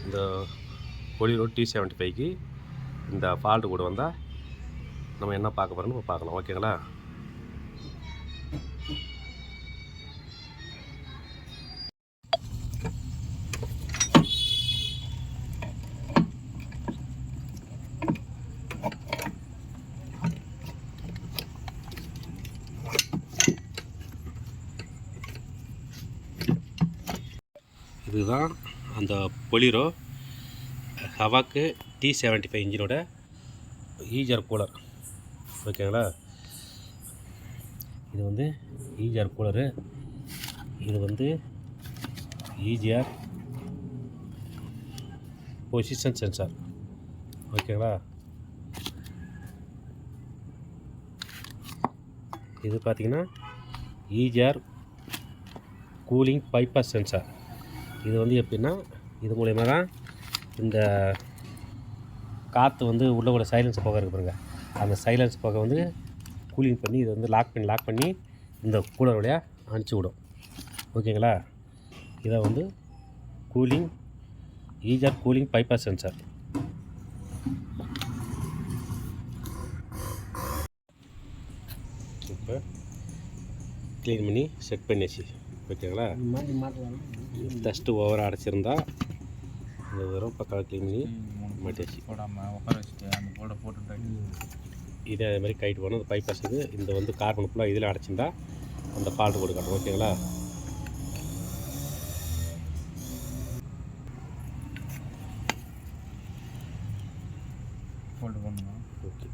இந்த பொலிரோ T75க்கு இந்த ஃபால்ட்டு கூட வந்தால் நம்ம என்ன பார்க்க போகிறோம்னு பார்க்கலாம். ஓகேங்களா? இதுதான் அந்த பொலிரோ ஹவாக்கு T75 இன்ஜினோட ஈஜர் கூலர். ஓகேங்களா? இது வந்து ஈஜர் கூலரு. இது வந்து ஈஜிஆர் பொசிஷன் சென்சார். ஓகேங்களா? இது பார்த்திங்கன்னா ஈஜிஆர் கூலிங் பைபாஸ் சென்சார். இது வந்து எப்படின்னா, இது மூலயமா தான் இந்த காற்று வந்து உள்ளே கூட சைலன்ஸ் புகை இருக்குது பாருங்க, அந்த சைலன்ஸ் புகை வந்து கூலிங் பண்ணி இதை வந்து லாக் பண்ணி இந்த கூலர் வழியாக அனுப்பிச்சி விடும். ஓகேங்களா? இதை வந்து ஈஜிஆர் கூலிங் பைபாஸ் சென்சார். இப்போ க்ளீன் பண்ணி செட் பண்ணியாச்சு. ஓகேங்களா? டஸ்ட்டு ஓவராக அடைச்சிருந்தா இந்த தடவை பக்கம் க்ளீன் பண்ணி மாட்டியாச்சு. இதே அதே மாதிரி கைட்டு போகணும். அந்த பைபாஸ் இந்த வந்து கார்பன் ஃபுல்லாக இதில் அடைச்சிருந்தா அந்த ஃபால்ட்டு கொடுக்கணும். ஓகேங்களா? ஓகே.